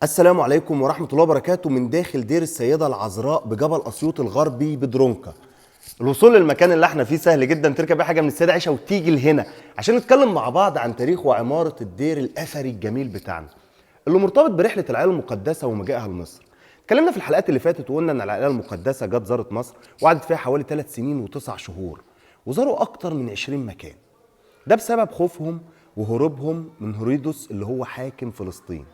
السلام عليكم ورحمة الله وبركاته من داخل دير السيدة العذراء بجبل أسيوط الغربي بدرونكا. الوصول للمكان اللي احنا فيه سهل جدا، تركب اي حاجة من السيدة عيشة وتيجي لهنا عشان نتكلم مع بعض عن تاريخ وعمارة الدير الأثري الجميل بتاعنا اللي مرتبط برحلة العائلة المقدسة ومجيئها لمصر. اتكلمنا في الحلقات اللي فاتت وقلنا ان العائلة المقدسة جت زارت مصر وقعدت فيها حوالي 3 سنين و9 شهور، وزاروا أكتر من 20 مكان. ده بسبب خوفهم وهروبهم من هرودس اللي هو حاكم فلسطين.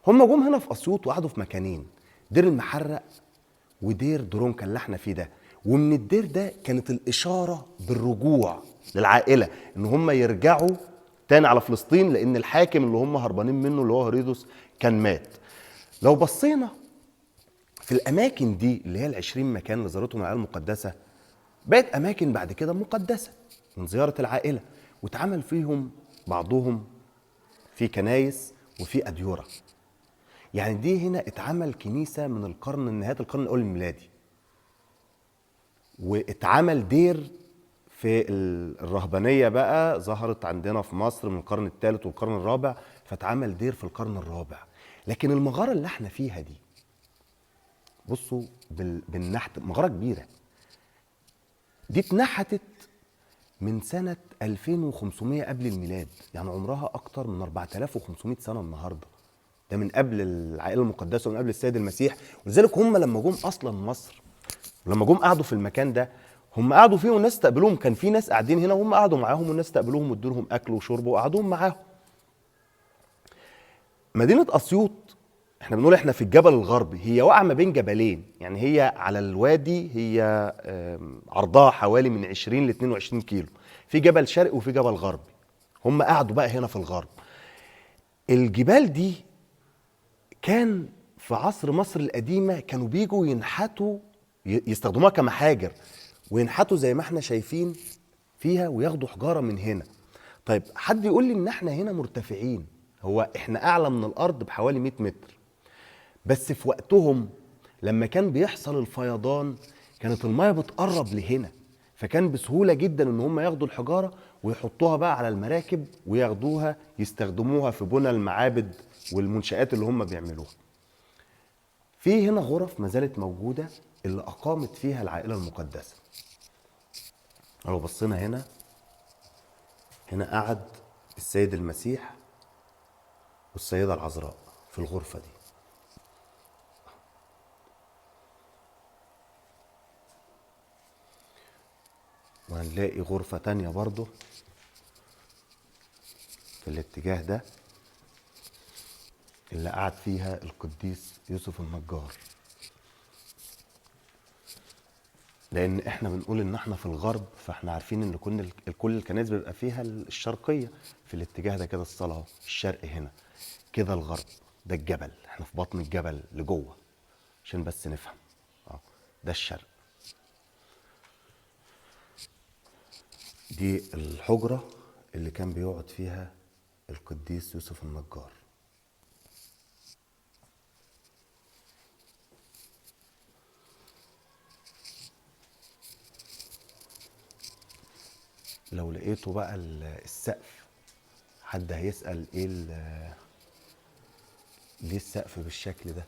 هم جم هنا في اسيوط وقعدوا في مكانين، دير المحرق ودير درونكا اللي احنا فيه ده. ومن الدير ده كانت الاشاره بالرجوع للعائله ان هم يرجعوا تاني على فلسطين، لان الحاكم اللي هم هربانين منه اللي هو هرودس كان مات. لو بصينا في الاماكن دي اللي هي ال20 مكان اللي زارتهم العائله المقدسه، بقت اماكن بعد كده مقدسه من زياره العائله، واتعمل فيهم بعضهم في كنايس وفي اديره. يعني دي هنا اتعمل كنيسة من نهاية القرن الأول الميلادي، واتعمل دير في الرهبانية بقى ظهرت عندنا في مصر من القرن الثالث والقرن الرابع، فاتعمل دير في القرن الرابع. لكن المغارة اللي احنا فيها دي، بصوا بالنحت، مغارة كبيرة دي اتنحتت من سنة 2500 قبل الميلاد، يعني عمرها أكتر من 4500 سنة النهاردة. ده من قبل العائله المقدسه ومن قبل السيد المسيح. ولذلك هم لما جم اصلا مصر، لما جم قعدوا في المكان ده، هم قعدوا فيه والناس استقبلوهم. كان في ناس قاعدين هنا وهم قعدوا معاهم والناس استقبلوهم وادوا لهم اكل وشرب وقعدوهم معاهم. مدينه اسيوط احنا بنقول احنا في الجبل الغربي، هي واقعه ما بين جبلين، يعني هي على الوادي، هي عرضها حوالي من 20 ل 22 كيلو، في جبل شرقي وفي جبل غربي. هم قعدوا بقى هنا في الغرب. الجبال دي كان في عصر مصر القديمة كانوا بيجوا ينحتوا، يستخدموها كمحاجر وينحتوا زي ما احنا شايفين فيها وياخدوا حجارة من هنا. طيب حد يقول لي ان احنا هنا مرتفعين، هو احنا اعلى من الارض بحوالي 100 متر، بس في وقتهم لما كان بيحصل الفيضان كانت المية بتقرب لهنا، فكان بسهولة جدا ان هم ياخدوا الحجارة ويحطوها بقى على المراكب وياخدوها يستخدموها في بنى المعابد والمنشآت اللي هم بيعملوها. في هنا غرف ما زالت موجودة اللي أقامت فيها العائلة المقدسة. لو بصينا هنا قعد السيد المسيح والسيدة العذراء في الغرفة دي. وهنلاقي غرفة تانية برضو في الاتجاه ده اللي قعد فيها القديس يوسف النجار، لان احنا بنقول ان احنا في الغرب، فاحنا عارفين ان كل الكنائس بيبقى فيها الشرقيه. في الاتجاه ده كده الصلاه الشرق، هنا كده الغرب، ده الجبل، احنا في بطن الجبل لجوه عشان بس نفهم. ده الشرق. دي الحجره اللي كان بيقعد فيها القديس يوسف النجار. لو لقيتوا بقى السقف، حد هيسأل ايه ليه السقف بالشكل ده؟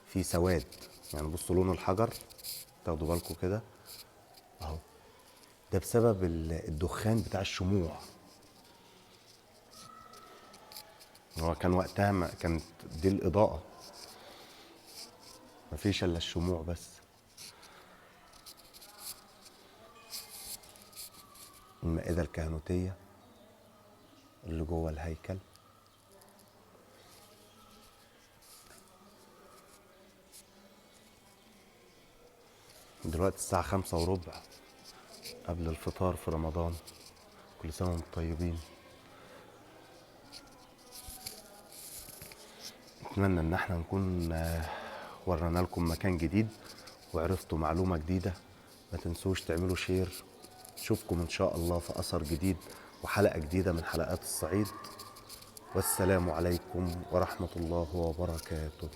في سواد، يعني بصوا لون الحجر، تاخدوا بالكم كده اهو، ده بسبب الدخان بتاع الشموع. هو كان وقتها ما كانت دي الإضاءة، مفيش إلا الشموع بس. المائدة الكهنوتية اللي جوه الهيكل. دلوقتي الساعة 5:15 قبل الفطار في رمضان. كل سنة وانتم طيبين. اتمنى ان احنا نكون ورانا لكم مكان جديد وعرفتوا معلومة جديدة. ما تنسوش تعملوا شير. نشوفكم ان شاء الله في اثر جديد وحلقة جديدة من حلقات الصعيد. والسلام عليكم ورحمة الله وبركاته.